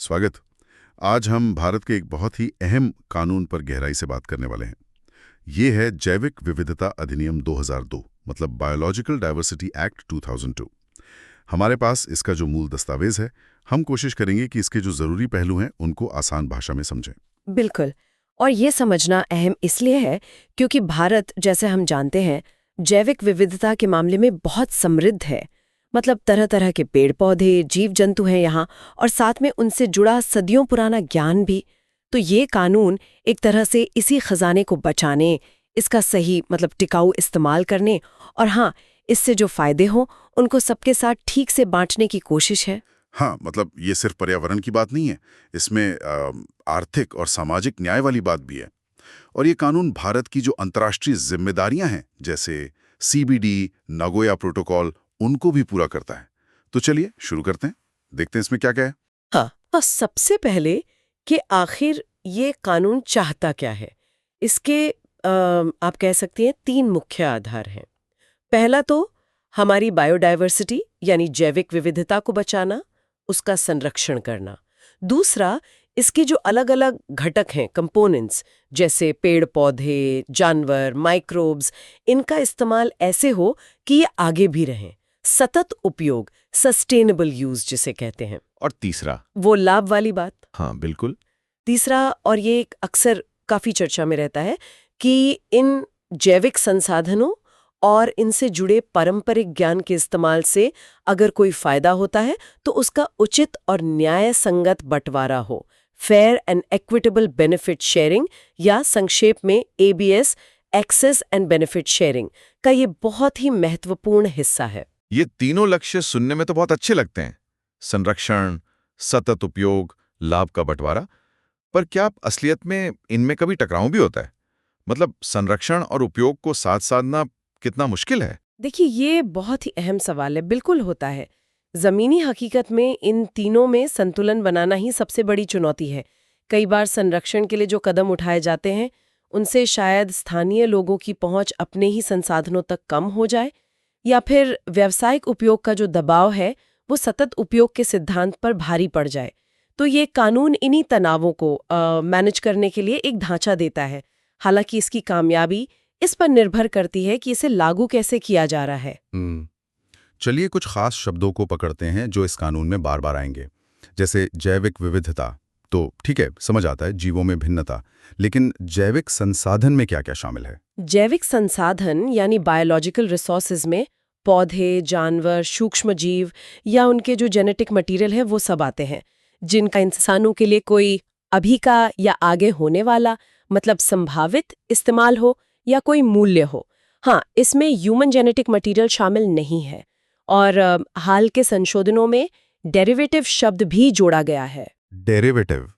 स्वागत। आज हम भारत के एक बहुत ही अहम कानून पर गहराई से बात करने वाले हैं। ये है जैविक विविधता अधिनियम 2002, मतलब बायोलॉजिकल डाइवर्सिटी एक्ट 2002। हमारे पास इसका जो मूल दस्तावेज है, हम कोशिश करेंगे कि इसके जो जरूरी पहलू हैं उनको आसान भाषा में समझें। बिल्कुल। और ये समझना अहम इसलिए है क्योंकि भारत, जैसे हम जानते हैं, जैविक विविधता के मामले में बहुत समृद्ध है। मतलब तरह तरह के पेड़ पौधे, जीव जंतु हैं यहाँ, और साथ में उनसे जुड़ा सदियों पुराना ज्ञान भी। तो ये कानून एक तरह से इसी खजाने को बचाने, इसका सही मतलब टिकाऊ इस्तेमाल करने, और हाँ, इससे जो फायदे हों उनको सबके साथ ठीक से बांटने की कोशिश है। हाँ, मतलब ये सिर्फ पर्यावरण की बात नहीं है, इसमें आर्थिक और सामाजिक न्याय वाली बात भी है। और ये कानून भारत की जो अंतर्राष्ट्रीय जिम्मेदारियां हैं, जैसे सीबीडी, नागोया प्रोटोकॉल, उनको भी पूरा करता है। तो चलिए शुरू करते हैं, देखते हैं इसमें क्या क्या है। हाँ, सबसे पहले कि आखिर ये कानून चाहता क्या है। इसके आप कह सकती हैं 3 मुख्य आधार हैं। पहला तो हमारी बायोडायवर्सिटी यानी जैविक विविधता को बचाना, उसका संरक्षण करना। दूसरा, इसके जो अलग अलग घटक हैं, कंपोनेंट्स, जैसे पेड़ पौधे, जानवर, माइक्रोब्स, इनका इस्तेमाल ऐसे हो कि ये आगे भी रहें। सतत उपयोग, सस्टेनेबल यूज जिसे कहते हैं। और तीसरा, वो लाभ वाली बात। हाँ बिल्कुल, तीसरा, और ये एक अक्सर काफी चर्चा में रहता है, कि इन जैविक संसाधनों और इनसे जुड़े पारंपरिक ज्ञान के इस्तेमाल से अगर कोई फायदा होता है तो उसका उचित और न्याय संगत बंटवारा हो। Fair and equitable benefit sharing, या संक्षेप में ABS, access and benefit sharing, का ये बहुत ही महत्वपूर्ण हिस्सा है। ये तीनों लक्ष्य सुनने में तो बहुत अच्छे लगते हैं, संरक्षण, सतत उपयोग, लाभ का बंटवारा। पर क्या आप असलियत में इनमें कभी टकराव भी होता है? मतलब संरक्षण और उपयोग को साथ साधना कितना मुश्किल है? देखिए, ये बहुत ही अहम सवाल है। बिल्कुल होता है। जमीनी हकीकत में इन तीनों में संतुलन बनाना ही सबसे बड़ी चुनौती है। कई बार संरक्षण के लिए जो कदम उठाए जाते हैं, उनसे शायद स्थानीय लोगों की पहुंच अपने ही संसाधनों तक कम हो जाए, या फिर व्यावसायिक उपयोग का जो दबाव है वो सतत उपयोग के सिद्धांत पर भारी पड़ जाए। तो ये कानून इन्हीं तनावों को मैनेज करने के लिए एक ढांचा देता है। हालांकि इसकी कामयाबी इस पर निर्भर करती है कि इसे लागू कैसे किया जा रहा है। चलिए कुछ खास शब्दों को पकड़ते हैं जो इस कानून में बार बार आएंगे। जैसे जैविक विविधता, तो ठीक है, समझ आता है, जीवों में भिन्नता। लेकिन जैविक संसाधन में क्या क्या शामिल है? जैविक संसाधन यानी बायोलॉजिकल रिसोर्सेज में पौधे, जानवर, सूक्ष्म जीव या उनके जो जेनेटिक मटेरियल है वो सब आते हैं, जिनका इंसानों के लिए कोई अभी का या आगे होने वाला मतलब संभावित इस्तेमाल हो या कोई मूल्य हो। हाँ, इसमें ह्यूमन जेनेटिक मटेरियल शामिल नहीं है। और हाल के संशोधनों में डेरिवेटिव शब्द भी जोड़ा गया है। डेरिवेटिव,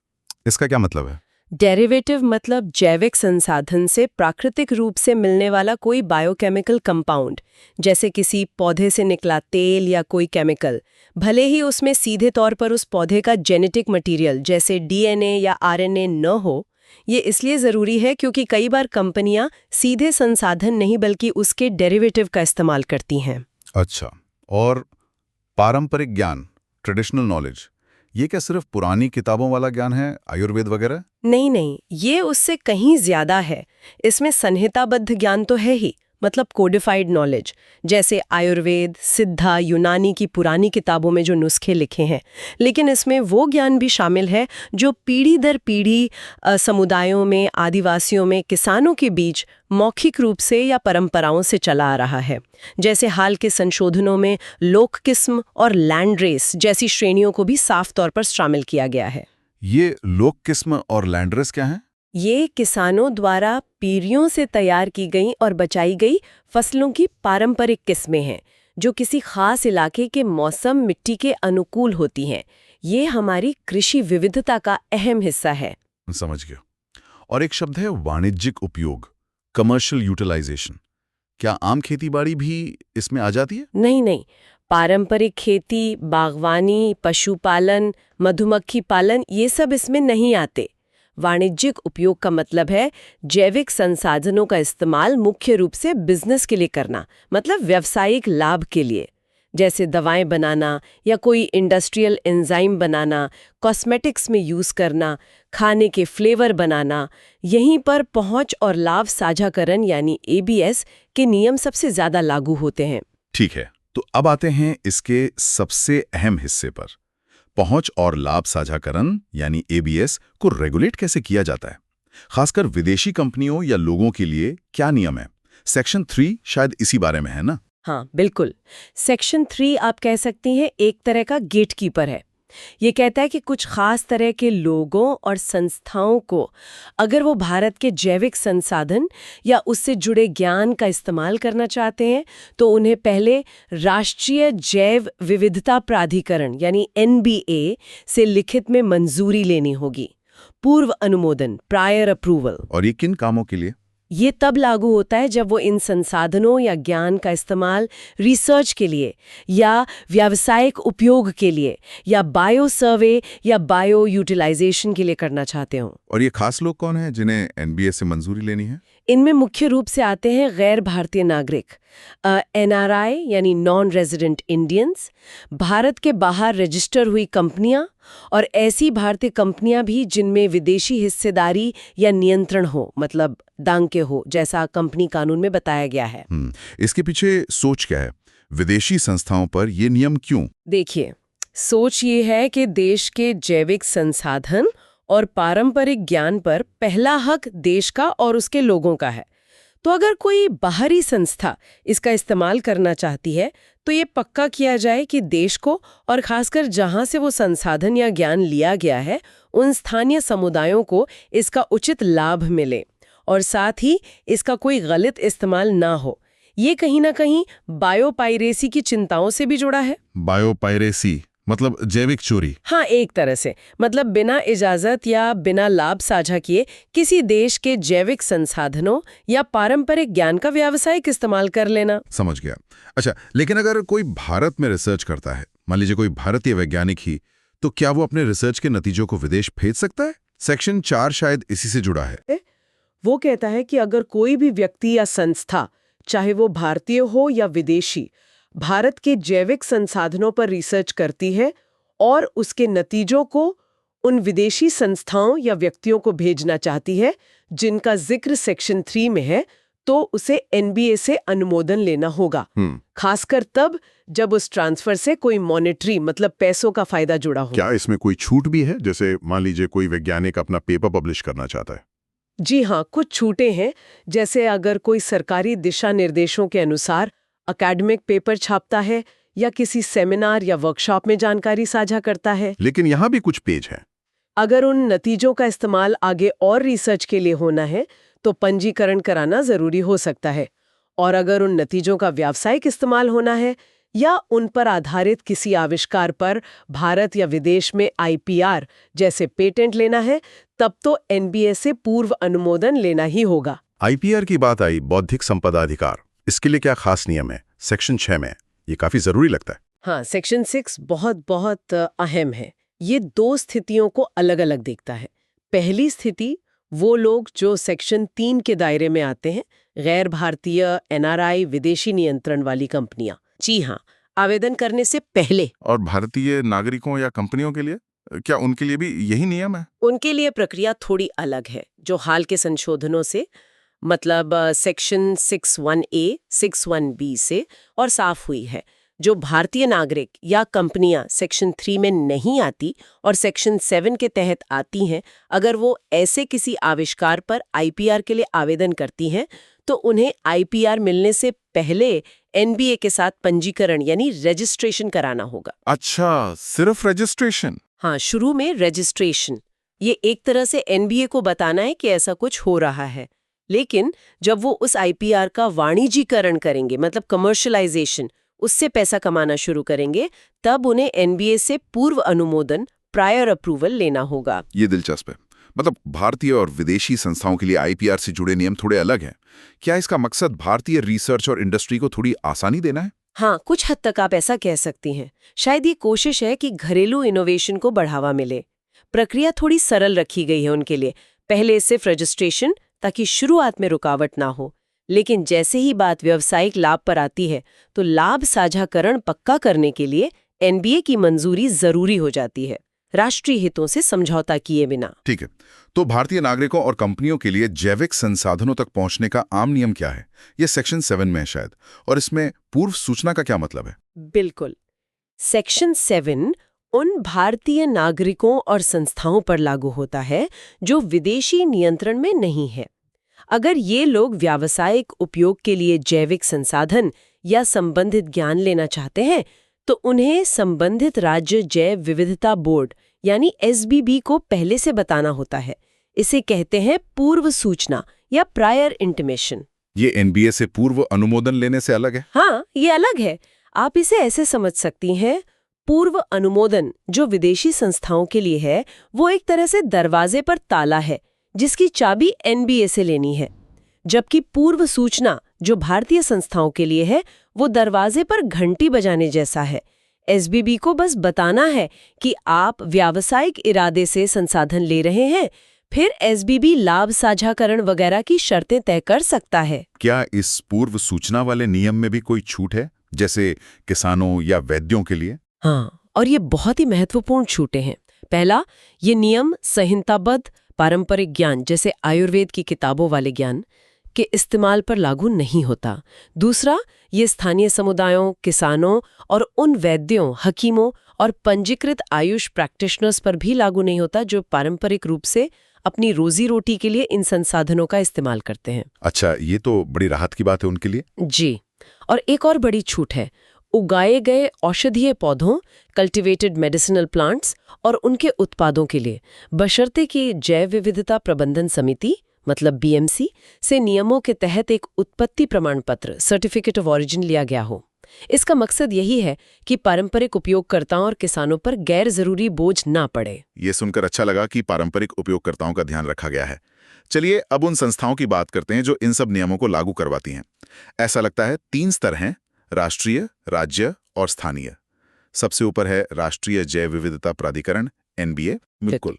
इसका क्या मतलब है? डेरिवेटिव मतलब जैविक संसाधन से प्राकृतिक रूप से मिलने वाला कोई बायोकेमिकल कंपाउंड, जैसे किसी पौधे से निकला तेल या कोई केमिकल, भले ही उसमें सीधे तौर पर उस पौधे का जेनेटिक मटेरियल जैसे DNA या RNA न हो। ये इसलिए ज़रूरी है क्योंकि कई बार कंपनियां सीधे संसाधन नहीं बल्कि उसके डेरिवेटिव का इस्तेमाल करती हैं। अच्छा, और पारंपरिक ज्ञान, ट्रेडिशनल नॉलेज, ये क्या सिर्फ पुरानी किताबों वाला ज्ञान है, आयुर्वेद वगैरह? नहीं, ये उससे कहीं ज्यादा है। इसमें संहिताबद्ध ज्ञान तो है ही, मतलब कोडिफाइड नॉलेज, जैसे आयुर्वेद, सिद्धा, यूनानी की पुरानी किताबों में जो नुस्खे लिखे हैं। लेकिन इसमें वो ज्ञान भी शामिल है जो पीढ़ी दर पीढ़ी समुदायों में, आदिवासियों में, किसानों के बीच मौखिक रूप से या परंपराओं से चला आ रहा है। जैसे हाल के संशोधनों में लोक किस्म और लैंड रेस जैसी श्रेणियों को भी साफ तौर पर शामिल किया गया है। ये लोक किस्म और लैंड रेस क्या है? ये किसानों द्वारा पीढ़ियों से तैयार की गई और बचाई गई फसलों की पारंपरिक किस्में हैं, जो किसी खास इलाके के मौसम, मिट्टी के अनुकूल होती हैं। ये हमारी कृषि विविधता का अहम हिस्सा है। समझ गया। और एक शब्द है वाणिज्यिक उपयोग, कमर्शियल यूटिलाइजेशन। क्या आम खेतीबाड़ी भी इसमें आ जाती है? नहीं, पारंपरिक खेती, बागवानी, पशुपालन, मधुमक्खी पालन, ये सब इसमें नहीं आते। वाणिज्यिक उपयोग का मतलब है जैविक संसाधनों का इस्तेमाल मुख्य रूप से बिजनेस के लिए करना, मतलब व्यावसायिक लाभ के लिए। जैसे दवाएं बनाना या कोई इंडस्ट्रियल एंजाइम बनाना, कॉस्मेटिक्स में यूज करना, खाने के फ्लेवर बनाना, यहीं पर पहुंच और लाभ साझाकरण यानी ABS के नियम सबसे ज्यादा लागू होते हैं। ठीक है, तो अब आते हैं इसके सबसे अहम हिस्से पर। पहुंच और लाभ साझाकरण यानी ABS को रेगुलेट कैसे किया जाता है? खासकर विदेशी कंपनियों या लोगों के लिए क्या नियम है? सेक्शन 3 शायद इसी बारे में है ना? हाँ, बिल्कुल। सेक्शन 3 आप कह सकती हैं एक तरह का गेटकीपर है। ये कहता है कि कुछ खास तरह के लोगों और संस्थाओं को अगर वो भारत के जैविक संसाधन या उससे जुड़े ज्ञान का इस्तेमाल करना चाहते हैं तो उन्हें पहले राष्ट्रीय जैव विविधता प्राधिकरण यानी NBA से लिखित में मंजूरी लेनी होगी। पूर्व अनुमोदन, प्रायर अप्रूवल। और ये किन कामों के लिए? ये तब लागू होता है जब वो इन संसाधनों या ज्ञान का इस्तेमाल रिसर्च के लिए या व्यावसायिक उपयोग के लिए या बायो सर्वे या बायो यूटिलाइजेशन के लिए करना चाहते हो। और ये खास लोग कौन हैं जिन्हें NBA से मंजूरी लेनी है? इनमें मुख्य रूप से आते हैं गैर भारतीय नागरिक, NRI यानी नॉन रेजिडेंट इंडियंस, भारत के बाहर रजिस्टर हुई कंपनियां और ऐसी भारतीय कंपनियां भी जिनमें विदेशी हिस्सेदारी या नियंत्रण हो, मतलब दांके हो, जैसा कंपनी कानून में बताया गया है। इसके पीछे सोच क्या है? विदेशी संस्थाओं पर ये नियम क्यों? देखिए, सोच ये है कि देश के जैविक संसाधन और पारंपरिक ज्ञान पर पहला हक देश का और उसके लोगों का है। तो अगर कोई बाहरी संस्था इसका इस्तेमाल करना चाहती है तो ये पक्का किया जाए कि देश को और खासकर जहां से वो संसाधन या ज्ञान लिया गया है उन स्थानीय समुदायों को इसका उचित लाभ मिले और साथ ही इसका कोई गलत इस्तेमाल ना हो। ये कहीं ना कहीं बायोपायरेसी की चिंताओं से भी जुड़ा है। बायोपायरेसी मतलब जैविक चोरी? हाँ, एक तरह से, मतलब बिना इजाजत या बिना लाभ साझा किए किसी देश के जैविक संसाधनों या पारंपरिक ज्ञान का व्यावसायिक इस्तेमाल कर लेना। समझ गया। अच्छा, लेकिन अगर कोई भारत में रिसर्च करता है, मान लीजिए कोई भारतीय वैज्ञानिक ही, तो क्या वो अपने रिसर्च के नतीजों को विदेश भेज सकता है? सेक्शन 4 शायद इसी से जुड़ा है। वो कहता है कि अगर कोई भी व्यक्ति या संस्था, चाहे वो भारतीय हो या विदेशी, भारत के जैविक संसाधनों पर रिसर्च करती है और उसके नतीजों को उन विदेशी संस्थाओं या व्यक्तियों को भेजना चाहती है जिनका जिक्र सेक्शन 3 में है, तो उसे NBA से अनुमोदन लेना होगा। खासकर तब जब उस ट्रांसफर से कोई मॉनेटरी मतलब पैसों का फायदा जुड़ा हो। क्या इसमें कोई छूट भी है? जैसे मान लीजिए कोई वैज्ञानिक अपना पेपर पब्लिश करना चाहता है। जी हाँ, कुछ छूटें हैं। जैसे अगर कोई सरकारी दिशा निर्देशों के अनुसार एकेडमिक पेपर छापता है या किसी सेमिनार या वर्कशॉप में जानकारी साझा करता है। लेकिन यहाँ भी कुछ पेज है। अगर उन नतीजों का इस्तेमाल आगे और रिसर्च के लिए होना है तो पंजीकरण कराना जरूरी हो सकता है। और अगर उन नतीजों का व्यावसायिक इस्तेमाल होना है या उन पर आधारित किसी आविष्कार पर भारत या विदेश में IPR जैसे पेटेंट लेना है, तब तो NBA से पूर्व अनुमोदन लेना ही होगा। IPR की बात आई, बौद्धिक संपदा अधिकार, इसके लिए क्या खास नियम है? सेक्शन 6 में ये काफी जरूरी लगता है। हाँ, सेक्शन 6 बहुत अहम है। ये 2 स्थितियों को अलग अलग देखता है। पहली स्थिति, वो लोग जो सेक्शन 3 के दायरे में आते हैं, गैर भारतीय, NRI, विदेशी नियंत्रण वाली कंपनियां। जी हाँ, आवेदन करने से पहले। और भारतीय नागरिकों या कंपनियों के लिए क्या उनके लिए भी यही नियम है? उनके लिए प्रक्रिया थोड़ी अलग है, जो हाल के संशोधनों से, मतलब सेक्शन 61A, 61B से और साफ हुई है। जो भारतीय नागरिक या कंपनियां सेक्शन 3 में नहीं आती और सेक्शन 7 के तहत आती हैं, अगर वो ऐसे किसी आविष्कार पर IPR के लिए आवेदन करती हैं तो उन्हें IPR मिलने से पहले NBA के साथ पंजीकरण यानी रजिस्ट्रेशन कराना होगा। अच्छा, सिर्फ रजिस्ट्रेशन? हाँ, शुरू में रजिस्ट्रेशन। ये एक तरह से NBA को बताना है कि ऐसा कुछ हो रहा है। लेकिन जब वो उस IPR का वाणिज्यीकरण करेंगे, मतलब कमर्शियलाइजेशन, उससे पैसा कमाना शुरू करेंगे, तब उन्हें NBA से पूर्व अनुमोदन, प्रायर अप्रूवल लेना होगा। ये दिलचस्प है। मतलब भारतीय और विदेशी संस्थाओं के लिए IPR से जुड़े नियम थोड़े अलग हैं। क्या इसका मकसद भारतीय रिसर्च और इंडस्ट्री को थोड़ी आसानी देना है? हाँ, कुछ हद तक आप ऐसा कह सकती हैं। शायद ये कोशिश है कि घरेलू इनोवेशन को बढ़ावा मिले। प्रक्रिया थोड़ी सरल रखी गई है उनके लिए। पहले सिर्फ रजिस्ट्रेशन, ताकि शुरुआत में रुकावट ना हो। लेकिन जैसे ही बात व्यावसायिक लाभ पर आती है तो लाभ साझाकरण पक्का करने के लिए एनबीए की मंजूरी जरूरी हो जाती है, राष्ट्रीय हितों से समझौता किए बिना। ठीक है, तो भारतीय नागरिकों और कंपनियों के लिए जैविक संसाधनों तक पहुंचने का आम नियम क्या है? ये सेक्शन 7 में है शायद, और इसमें पूर्व सूचना का क्या मतलब है? बिल्कुल। सेक्शन 7 उन भारतीय नागरिकों और संस्थाओं पर लागू होता है जो विदेशी नियंत्रण में नहीं है। अगर ये लोग व्यावसायिक उपयोग के लिए जैविक संसाधन या संबंधित ज्ञान लेना चाहते हैं तो उन्हें संबंधित राज्य जैव विविधता बोर्ड यानी एसबीबी को पहले से बताना होता है। इसे कहते हैं पूर्व सूचना या प्रायर इंटीमेशन। ये एनबीए से पूर्व अनुमोदन लेने से अलग है? हाँ, ये अलग है। आप इसे ऐसे समझ सकती हैं, पूर्व अनुमोदन जो विदेशी संस्थाओं के लिए है वो एक तरह से दरवाजे पर ताला है जिसकी चाबी एनबीए से लेनी है, जबकि पूर्व सूचना जो भारतीय संस्थाओं के लिए है वो दरवाजे पर घंटी बजाने जैसा है। एसबीबी को बस बताना है कि आप व्यावसायिक इरादे से संसाधन ले रहे हैं, फिर एसबीबी लाभ साझाकरण वगैरह की शर्तें तय कर सकता है। क्या इस पूर्व सूचना वाले नियम में भी कोई छूट है, जैसे किसानों या वैद्यों के लिए? हाँ, और ये बहुत ही महत्वपूर्ण छूटें हैं। पहला, ये नियम संहिताबद्ध पारंपरिक ज्ञान जैसे आयुर्वेद की किताबों वाले ज्ञान के इस्तेमाल पर लागू नहीं होता। दूसरा, ये स्थानीय समुदायों, किसानों और उन वैद्यों, हकीमों और पंजीकृत आयुष प्रैक्टिशनर्स पर भी लागू नहीं होता जो पारंपरिक रूप से अपनी रोजी रोटी के लिए इन संसाधनों का इस्तेमाल करते हैं। अच्छा, ये तो बड़ी राहत की बात है उनके लिए। जी, और एक और बड़ी छूट है, उगाए गए औषधीय पौधों, कल्टीवेटेड मेडिसिनल प्लांट्स और उनके उत्पादों के लिए, बशर्ते कि जैव विविधता प्रबंधन समिति मतलब बीएमसी से नियमों के तहत एक उत्पत्ति प्रमाण पत्र सर्टिफिकेट ऑफ ऑरिजिन लिया गया हो। इसका मकसद यही है कि पारंपरिक उपयोगकर्ताओं और किसानों पर गैर जरूरी बोझ ना पड़े। ये सुनकर अच्छा लगा कि पारंपरिक उपयोगकर्ताओं का ध्यान रखा गया है। चलिए अब उन संस्थाओं की बात करते हैं जो इन सब नियमों को लागू करवाती हैं। ऐसा लगता है 3 स्तर हैं, राष्ट्रीय, राज्य और स्थानीय। सबसे ऊपर है राष्ट्रीय जैव विविधता प्राधिकरण एनबीए। बिल्कुल।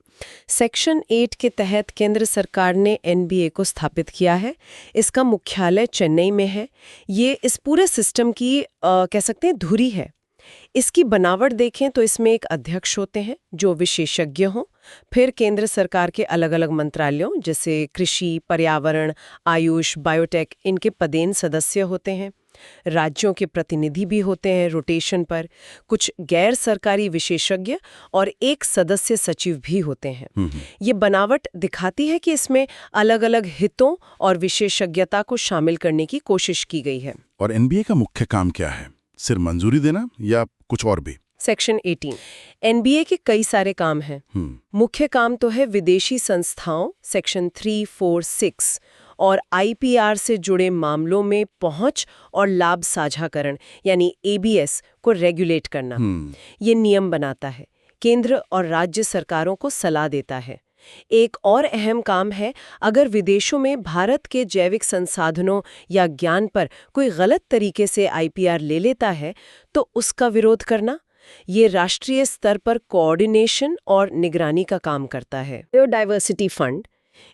सेक्शन 8 के तहत केंद्र सरकार ने एनबीए को स्थापित किया है। इसका मुख्यालय चेन्नई में है। ये इस पूरे सिस्टम की कह सकते हैं धुरी है। इसकी बनावट देखें तो इसमें एक अध्यक्ष होते हैं जो विशेषज्ञ हों, फिर केंद्र सरकार के अलग अलग मंत्रालयों जैसे कृषि, पर्यावरण, आयुष, बायोटेक, इनके पदेन सदस्य होते हैं। राज्यों के प्रतिनिधि भी होते हैं रोटेशन पर, कुछ गैर सरकारी विशेषज्ञ और एक सदस्य सचिव भी होते हैं। ये बनावट दिखाती है कि इसमें अलग अलग हितों और विशेषज्ञता को शामिल करने की कोशिश की गई है। और एनबीए का मुख्य काम क्या है? सिर्फ मंजूरी देना या कुछ और भी? सेक्शन 18 एनबीए के कई सारे काम हैं। मुख्य काम तो है विदेशी संस्थाओं सेक्शन 3, 4, 6 और आईपीआर से जुड़े मामलों में पहुंच और लाभ साझाकरण यानी एबीएस को रेगुलेट करना। ये नियम बनाता है, केंद्र और राज्य सरकारों को सलाह देता है। एक और अहम काम है, अगर विदेशों में भारत के जैविक संसाधनों या ज्ञान पर कोई गलत तरीके से आईपीआर ले लेता है तो उसका विरोध करना। ये राष्ट्रीय स्तर पर कोऑर्डिनेशन और निगरानी का काम करता है। बायोडायवर्सिटी फंड,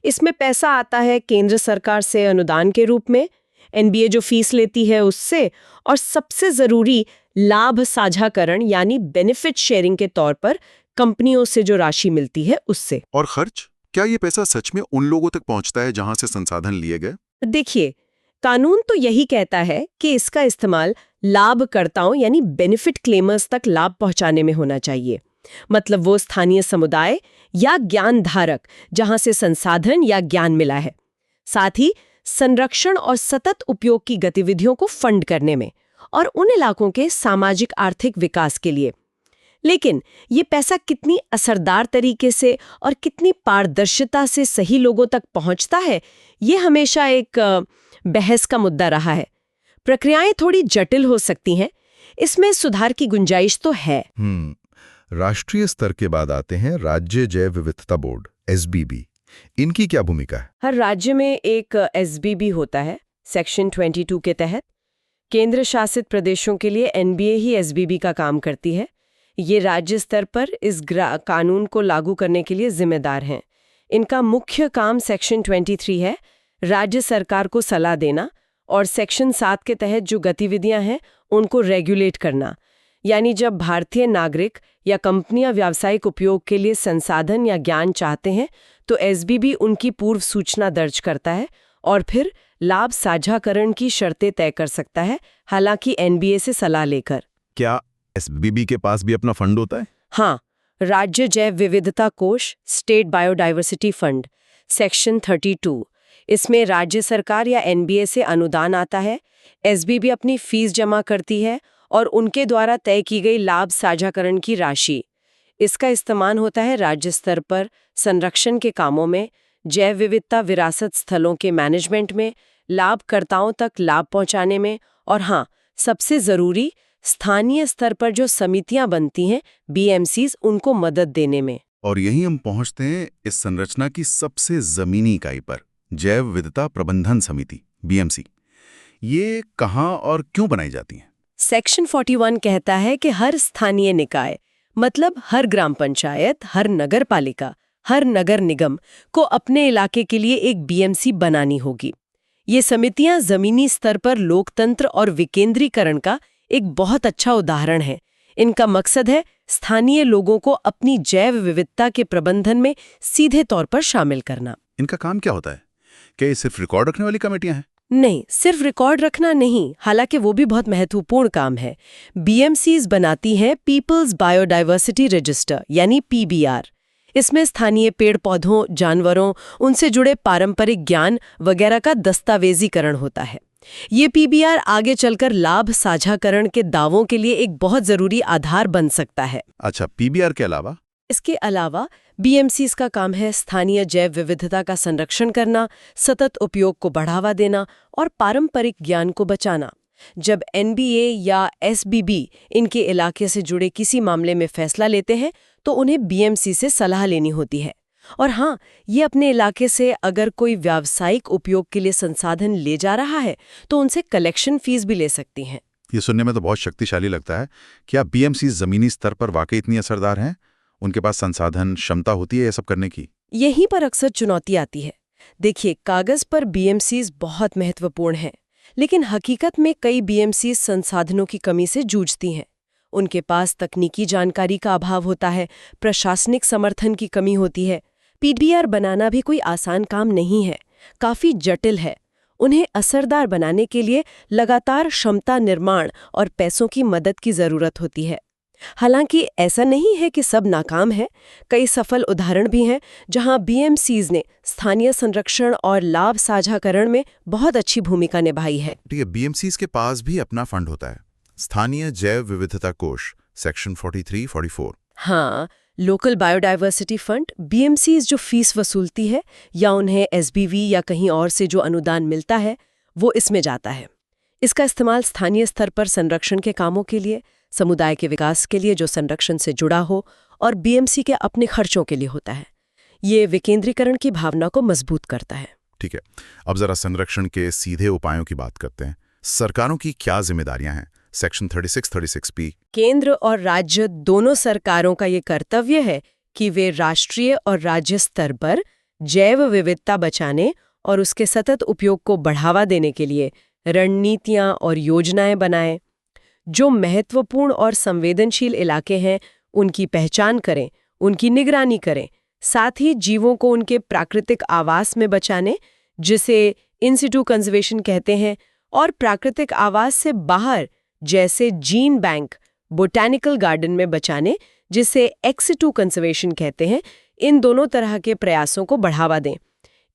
इसमें पैसा आता है केंद्र सरकार से अनुदान के रूप में, एनबीए जो फीस लेती है उससे, और सबसे जरूरी लाभ साझाकरण यानी बेनिफिट शेयरिंग के तौर पर कंपनियों से जो राशि मिलती है उससे। और खर्च, क्या ये पैसा सच में उन लोगों तक पहुंचता है जहां से संसाधन लिए गए? देखिए, कानून तो यही कहता है कि इसका इस्तेमाल लाभकर्ताओं यानी बेनिफिट क्लेमर्स तक लाभ पहुंचाने में होना चाहिए। मतलब वो स्थानीय समुदाय या ज्ञान धारक जहां से संसाधन या ज्ञान मिला है, साथ ही संरक्षण और सतत उपयोग की गतिविधियों को फंड करने में और उन इलाकों के सामाजिक आर्थिक विकास के लिए। लेकिन ये पैसा कितनी असरदार तरीके से और कितनी पारदर्शिता से सही लोगों तक पहुंचता है, ये हमेशा एक बहस का मुद्दा रहा है। प्रक्रियाएं थोड़ी जटिल हो सकती हैं, इसमें सुधार की गुंजाइश तो है। राष्ट्रीय स्तर के बाद आते हैं राज्य जैव विविधता बोर्ड एसबीबी। इनकी क्या भूमिका है? हर राज्य में एक एसबीबी होता है सेक्शन 22 के तहत। केंद्र शासित प्रदेशों के लिए एनबीए ही एसबीबी का काम करती है। ये राज्य स्तर पर इस कानून को लागू करने के लिए जिम्मेदार हैं। इनका मुख्य काम सेक्शन 23 है, राज्य सरकार को सलाह देना और सेक्शन 7 के तहत जो गतिविधियां हैं उनको रेगुलेट करना। यानी जब भारतीय नागरिक या कंपनियां व्यावसायिक उपयोग के लिए संसाधन या ज्ञान चाहते हैं तो एसबीबी उनकी पूर्व सूचना दर्ज करता है और फिर लाभ साझाकरण की शर्तें तय कर सकता है, हालांकि एनबीए से सलाह लेकर। क्या एसबीबी के पास भी अपना फंड होता है? हाँ, राज्य जैव विविधता कोष, स्टेट बायोडाइवर्सिटी फंड, सेक्शन 32। इसमें राज्य सरकार या एनबीए से अनुदान आता है, एसबीबी अपनी फीस जमा करती है और उनके द्वारा तय की गई लाभ साझाकरण की राशि। इसका इस्तेमाल होता है राज्य स्तर पर संरक्षण के कामों में, जैव विविधता विरासत स्थलों के मैनेजमेंट में, लाभकर्ताओं तक लाभ पहुंचाने में और हाँ, सबसे जरूरी स्थानीय स्तर पर जो समितियां बनती हैं बीएमसीज, उनको मदद देने में। और यही हम पहुंचते हैं इस संरचना की सबसे जमीनी इकाई पर, जैव विविधता प्रबंधन समिति बीएमसी। ये कहाँ और क्यों बनाई जाती हैं? सेक्शन 41 कहता है कि हर स्थानीय निकाय, मतलब हर ग्राम पंचायत, हर नगर पालिका, हर नगर निगम को अपने इलाके के लिए एक बीएमसी बनानी होगी। ये समितियां जमीनी स्तर पर लोकतंत्र और विकेंद्रीकरण का एक बहुत अच्छा उदाहरण है। इनका मकसद है स्थानीय लोगों को अपनी जैव विविधता के प्रबंधन में सीधे तौर पर शामिल करना। इनका काम क्या होता है? क्या ये सिर्फ रिकॉर्ड रखने वाली कमेटियां हैं? नहीं, सिर्फ रिकॉर्ड रखना नहीं, हालांकि वो भी बहुत महत्वपूर्ण काम है। बीएमसीज बनाती हैं पीपल्स बायोडाइवर्सिटी रजिस्टर यानी पीबीआर। इसमें स्थानीय पेड़ पौधों, जानवरों, उनसे जुड़े पारंपरिक ज्ञान वगैरह का दस्तावेजीकरण होता है। ये पीबीआर आगे चलकर लाभ साझाकरण के दावों के लिए एक बहुत जरूरी आधार बन सकता है। अच्छा, पीबीआर के अलावा? इसके अलावा बीएमसीज का काम है स्थानीय जैव विविधता का संरक्षण करना, सतत उपयोग को बढ़ावा देना और पारंपरिक ज्ञान को बचाना। जब एनबीए या एसबीबी इनके इलाके से जुड़े किसी मामले में फैसला लेते हैं तो उन्हें बीएमसी से सलाह लेनी होती है। और हाँ, ये अपने इलाके से अगर कोई व्यावसायिक उपयोग के लिए संसाधन ले जा रहा है तो उनसे कलेक्शन फीस भी ले सकती हैं। ये सुनने में तो बहुत शक्तिशाली लगता है। क्या बीएमसी जमीनी स्तर पर वाकई इतनी असरदार हैं? उनके पास संसाधन, क्षमता होती है ये सब करने की? यहीं पर अक्सर चुनौती आती है। देखिए, कागज पर बीएमसीज बहुत महत्वपूर्ण हैं, लेकिन हकीकत में कई बीएमसीज संसाधनों की कमी से जूझती हैं। उनके पास तकनीकी जानकारी का अभाव होता है, प्रशासनिक समर्थन की कमी होती है। पीबीआर बनाना भी कोई आसान काम नहीं है, काफी जटिल है। उन्हें असरदार बनाने के लिए लगातार क्षमता निर्माण और पैसों की मदद की जरूरत होती है। हालांकि ऐसा नहीं है कि सब नाकाम है। कई सफल उदाहरण भी हैं जहां बीएमसीज ने स्थानीय संरक्षण और लाभ साझाकरण में बहुत अच्छी भूमिका निभाई है। ठीक है, बीएमसीज के पास भी अपना फंड होता है, स्थानीय जैव विविधता कोष, सेक्शन 43-44। हाँ, लोकल बायोडाइवर्सिटी फंड, बीएमसीज जो फीस वसूलती है या उन्हें एसबीवी या कहीं और से जो अनुदान मिलता है वो इसमें जाता है। इसका इस्तेमाल स्थानीय स्तर पर संरक्षण के कामों के लिए, समुदाय के विकास के लिए जो संरक्षण से जुड़ा हो, और बीएमसी के अपने खर्चों के लिए होता है। ये विकेंद्रीकरण की भावना को मजबूत करता है। ठीक है, अब जरा संरक्षण के सीधे उपायों की बात करते हैं। सरकारों की क्या जिम्मेदारियां हैं? Section 36-36P। केंद्र और राज्य दोनों सरकारों का ये कर्तव्य है कि वे राष्ट्रीय और राज्य स्तर पर जैव विविधता बचाने और उसके सतत उपयोग को बढ़ावा देने के लिए रणनीतियां और योजनाएं बनाएं। जो महत्वपूर्ण और संवेदनशील इलाके हैं उनकी पहचान करें, उनकी निगरानी करें, साथ ही जीवों को उनके प्राकृतिक आवास में बचाने, जिसे इन सिटू कंजर्वेशन कहते हैं, और प्राकृतिक आवास से बाहर जैसे जीन बैंक, बोटैनिकल गार्डन में बचाने, जिसे एक्स सिटू कंजर्वेशन कहते हैं। इन दोनों तरह के प्रयासों को बढ़ावा दें।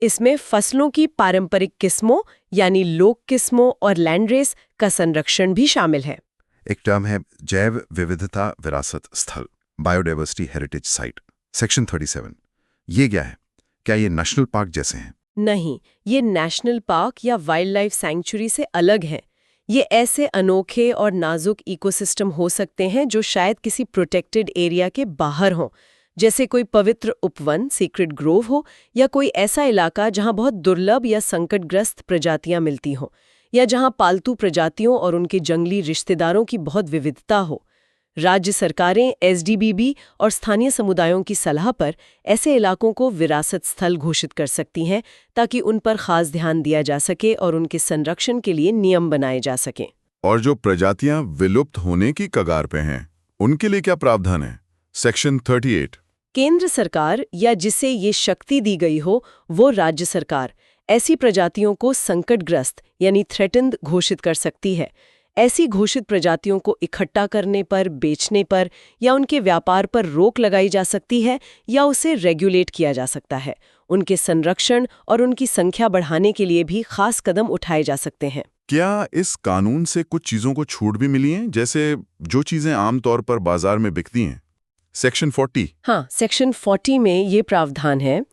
इसमें फसलों की पारंपरिक किस्मों यानी लोक किस्मों और लैंडरेस का संरक्षण भी शामिल है। एक टर्म है जैव विविधता विरासत स्थल, बायोडाइवर्सिटी हेरिटेज साइट, सेक्शन 37। ये क्या है? क्या ये नेशनल पार्क जैसे हैं? नहीं, ये नेशनल पार्क या वाइल्ड लाइफ सैंक्चुरी से अलग हैं। ये ऐसे अनोखे और नाजुक इकोसिस्टम हो सकते हैं जो शायद किसी प्रोटेक्टेड एरिया के बाहर हों, जैसे कोई पवित्र उपवन, सीक्रेट ग्रोव हो, या कोई ऐसा इलाका जहां बहुत दुर्लभ या संकटग्रस्त प्रजातियां मिलती हों, या जहां पालतू प्रजातियों और उनके जंगली रिश्तेदारों की बहुत विविधता हो। राज्य सरकारें, एसडीबीबी और स्थानीय समुदायों की सलाह पर ऐसे इलाकों को विरासत स्थल घोषित कर सकती हैं ताकि उन पर खास ध्यान दिया जा सके और उनके संरक्षण के लिए नियम बनाए जा सकें। और जो प्रजातियां विलुप्त होने की कगार पे हैं, उनके लिए क्या प्रावधान है? सेक्शन 38। केंद्र सरकार या जिसे ये शक्ति दी गई हो वो राज्य सरकार ऐसी प्रजातियों को संकटग्रस्त यानी थ्रेटन्ड घोषित कर सकती है। ऐसी घोषित प्रजातियों को इकट्ठा करने पर, बेचने पर या उनके व्यापार पर रोक लगाई जा सकती है या उसे रेगुलेट किया जा सकता है। उनके संरक्षण और उनकी संख्या बढ़ाने के लिए भी खास कदम उठाए जा सकते हैं। क्या इस कानून से कुछ चीजों को छूट भी मिली हैं, जैसे जो चीजें आमतौर पर बाजार में बिकती हैं? सेक्शन 40। हाँ, सेक्शन 40 में ये प्रावधान है,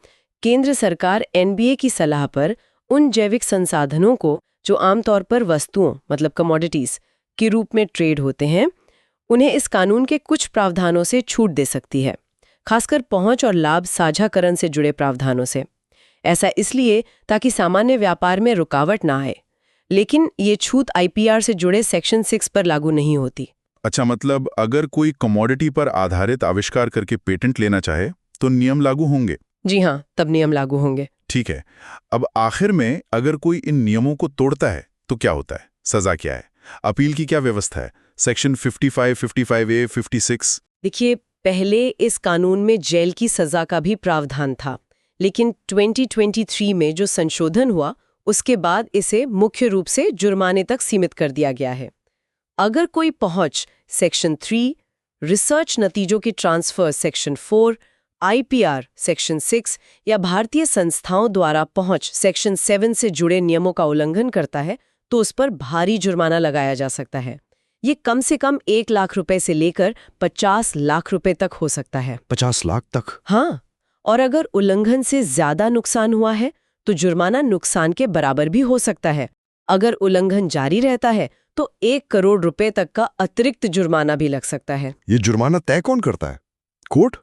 केंद्र सरकार एनबीए की सलाह पर उन जैविक संसाधनों को जो आमतौर पर वस्तुओं मतलब कमोडिटीज के रूप में ट्रेड होते हैं, उन्हें इस कानून के कुछ प्रावधानों से छूट दे सकती है, खासकर पहुंच और लाभ साझाकरण से जुड़े प्रावधानों से। ऐसा इसलिए ताकि सामान्य व्यापार में रुकावट ना आए। लेकिन ये छूट आईपीआर से जुड़े सेक्शन 6 पर लागू नहीं होती। अच्छा, मतलब अगर कोई कमोडिटी पर आधारित आविष्कार करके पेटेंट लेना चाहे तो नियम लागू होंगे? जी हाँ, तब नियम लागू होंगे। ठीक है। अब आखिर में अगर कोई इन नियमों को तोड़ता है तो क्या होता है? सजा क्या है? अपील की क्या व्यवस्था है? Section 55, 55A, 56। देखिए, पहले इस कानून में जेल की सजा का भी प्रावधान था, लेकिन 2023 में जो संशोधन हुआ उसके बाद इसे मुख्य रूप से जुर्माने तक सीमित कर दिया गया है। अगर कोई पहुंच सेक्शन 3, रिसर्च नतीजों की ट्रांसफर सेक्शन 4, आईपीआर सेक्शन 6 या भारतीय संस्थाओं द्वारा पहुंच सेक्शन 7 से जुड़े नियमों का उल्लंघन करता है तो उस पर भारी जुर्माना लगाया जा सकता है। ये कम से कम 1 लाख रुपए से लेकर 50 लाख रुपए तक हो सकता है। 50 लाख तक? हाँ, और अगर उल्लंघन से ज्यादा नुकसान हुआ है तो जुर्माना नुकसान के बराबर भी हो सकता है। अगर उल्लंघन जारी रहता है तो 1 करोड़ रुपए तक का अतिरिक्त जुर्माना भी लग सकता है। ये जुर्माना तय कौन करता है? कोर्ट?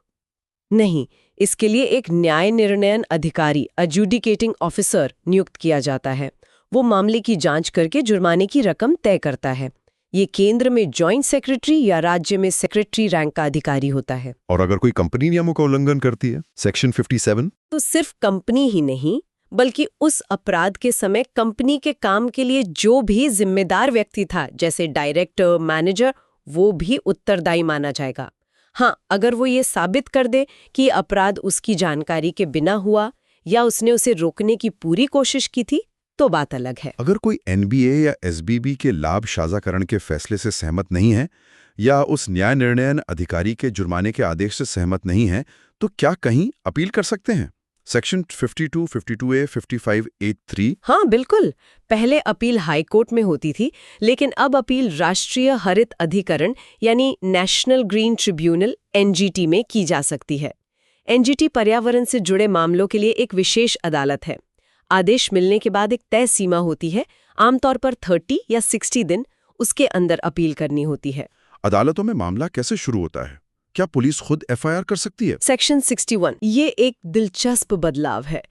नहीं, इसके लिए एक न्याय निर्णयन अधिकारी एडजुडिकेटिंग ऑफिसर नियुक्त किया जाता है। वो मामले की जांच करके जुर्माने की रकम तय करता है। ये केंद्र में जॉइंट सेक्रेटरी या राज्य में सेक्रेटरी रैंक का अधिकारी होता है। और अगर कोई कंपनी नियमों का उल्लंघन करती है, सेक्शन 57? तो सिर्फ कंपनी ही नहीं, बल्कि उस अपराध के समय कंपनी के काम के लिए जो भी जिम्मेदार व्यक्ति था, जैसे डायरेक्टर, मैनेजर, वो भी उत्तरदायी माना जाएगा। हाँ, अगर वो ये साबित कर दे कि अपराध उसकी जानकारी के बिना हुआ या उसने उसे रोकने की पूरी कोशिश की थी, तो बात अलग है। अगर कोई एनबीए या एसबीबी के लाभ साझाकरण के फैसले से सहमत नहीं है या उस न्याय निर्णयन अधिकारी के जुर्माने के आदेश से सहमत नहीं है, तो क्या कहीं अपील कर सकते हैं? Section 52, 52A, 55A3। हाँ, बिल्कुल। पहले अपील हाई कोर्ट में होती थी, लेकिन अब अपील राष्ट्रीय हरित अधिकरण यानी नेशनल ग्रीन ट्रिब्यूनल एनजीटी में की जा सकती है। एनजीटी पर्यावरण से जुड़े मामलों के लिए एक विशेष अदालत है। आदेश मिलने के बाद एक तय सीमा होती है, आमतौर पर 30 या 60 दिन, उसके अंदर अपील करनी होती है। अदालतों में मामला कैसे शुरू होता है? क्या पुलिस खुद एफआईआर कर सकती है? सेक्शन 61 ये एक दिलचस्प बदलाव है।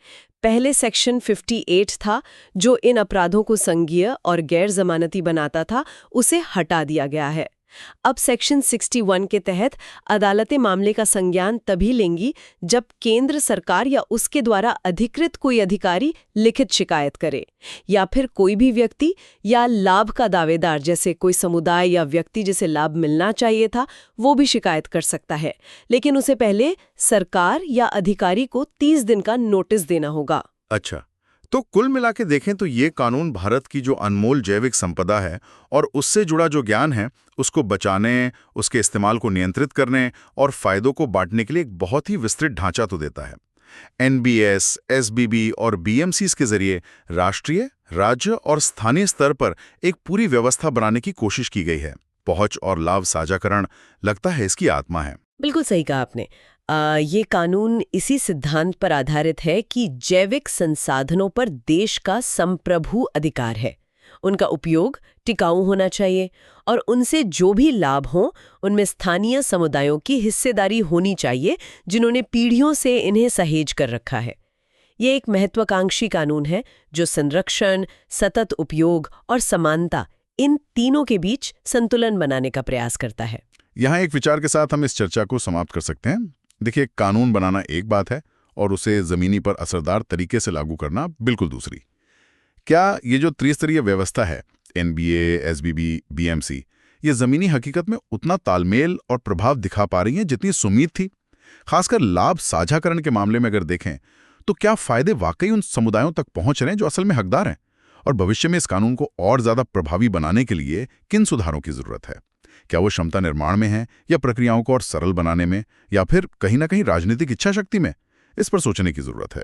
पहले सेक्शन 58 था जो इन अपराधों को संज्ञेय और गैर जमानती बनाता था, उसे हटा दिया गया है। अब सेक्शन 61 के तहत अदालतें मामले का संज्ञान तभी लेंगी जब केंद्र सरकार या उसके द्वारा अधिकृत कोई अधिकारी लिखित शिकायत करे, या फिर कोई भी व्यक्ति या लाभ का दावेदार, जैसे कोई समुदाय या व्यक्ति जिसे लाभ मिलना चाहिए था, वो भी शिकायत कर सकता है। लेकिन उसे पहले सरकार या अधिकारी को 30 दिन का नोटिस देना होगा। अच्छा, तो कुल मिला के देखें तो ये कानून भारत की जो अनमोल जैविक संपदा है और उससे जुड़ा जो ज्ञान है उसको बचाने, उसके इस्तेमाल को नियंत्रित करने और फायदों को बांटने के लिए एक बहुत ही विस्तृत ढांचा तो देता है। एनबीएस, एसबीबी और बीएमसीज के जरिए राष्ट्रीय, राज्य और स्थानीय स्तर पर एक पूरी व्यवस्था बनाने की कोशिश की गई है। पहुंच और लाभ साझाकरण लगता है इसकी आत्मा है। बिल्कुल सही कहा आपने। ये कानून इसी सिद्धांत पर आधारित है कि जैविक संसाधनों पर देश का संप्रभु अधिकार है। उनका उपयोग टिकाऊ होना चाहिए और उनसे जो भी लाभ हो उनमें स्थानीय समुदायों की हिस्सेदारी होनी चाहिए, जिन्होंने पीढ़ियों से इन्हें सहेज कर रखा है। ये एक महत्वाकांक्षी कानून है जो संरक्षण, सतत उपयोग और समानता, इन तीनों के बीच संतुलन बनाने का प्रयास करता है। यहाँ एक विचार के साथ हम इस चर्चा को समाप्त कर सकते हैं। देखिए, कानून बनाना एक बात है और उसे जमीनी पर असरदार तरीके से लागू करना बिल्कुल दूसरी। क्या ये जो त्रिस्तरीय व्यवस्था है, NBA, SBB, BMC, ये जमीनी हकीकत में उतना तालमेल और प्रभाव दिखा पा रही हैं जितनी उम्मीद थी? खासकर लाभ साझाकरण के मामले में अगर देखें तो क्या फायदे वाकई उन समुदायों तक पहुंच रहे हैं जो असल में हकदार हैं? और भविष्य में इस कानून को और ज्यादा प्रभावी बनाने के लिए किन सुधारों की जरूरत है? क्या वो क्षमता निर्माण में है, या प्रक्रियाओं को और सरल बनाने में, या फिर कहीं ना कहीं राजनीतिक इच्छा शक्ति में? इस पर सोचने की जरूरत है।